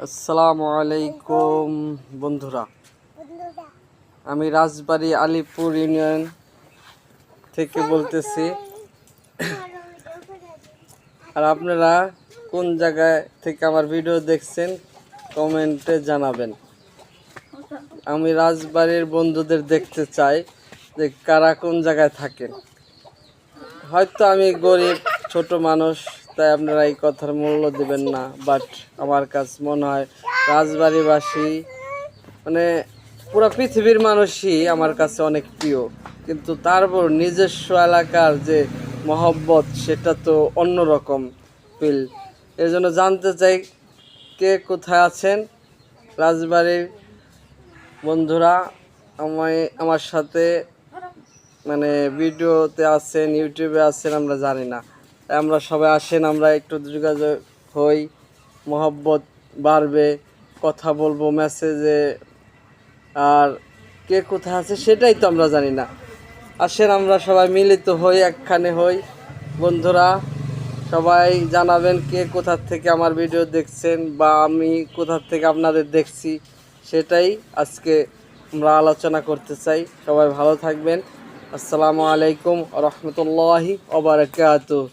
আসসালামু আলাইকুম বন্ধুরা, আমি রাজবাড়ী আলিপুর ইউনিয়ন থেকে বলতেছি। আর আপনারা কোন জায়গায় থেকে আমার ভিডিও দেখছেন কমেন্টে জানাবেন। আমি রাজবাড়ির বন্ধুদের দেখতে চাই যে কারা কোন জায়গায় থাকেন। হয়তো আমি গরিব ছোট মানুষ, তাই আপনারা এই কথার মূল্য দেবেন না, বাট আমার কাছে মনে হয় রাজবাড়িবাসী মানে পুরো পৃথিবীর মানুষই আমার কাছে অনেক প্রিয়, কিন্তু তারপর নিজস্ব এলাকার যে মহব্বত সেটা তো অন্যরকম ফিল। এর জন্য জানতে চাই কে কোথায় আছেন রাজবাড়ির বন্ধুরা। আমার সাথে ভিডিওতে আছেন, ইউটিউবে আছেন, আমরা জানি না। আমরা সবাই আসেন, আমরা একটু যোগাযোগ হই, মহব্বত বাড়বে, কথা বলবো মেসেজে। আর কে কোথায় আছে সেটাই তো আমরা জানি না। আসেন আমরা সবাই মিলিত হই, একখানে হই। বন্ধুরা সবাই জানাবেন কে কোথা থেকে আমার ভিডিও দেখছেন বা আমি কোথা থেকে আপনাদের দেখছি, সেটাই আজকে আমরা আলোচনা করতে চাই। সবাই ভালো থাকবেন। আসসালামু আলাইকুম ওয়া রাহমাতুল্লাহি ওয়া বারাকাতুহু।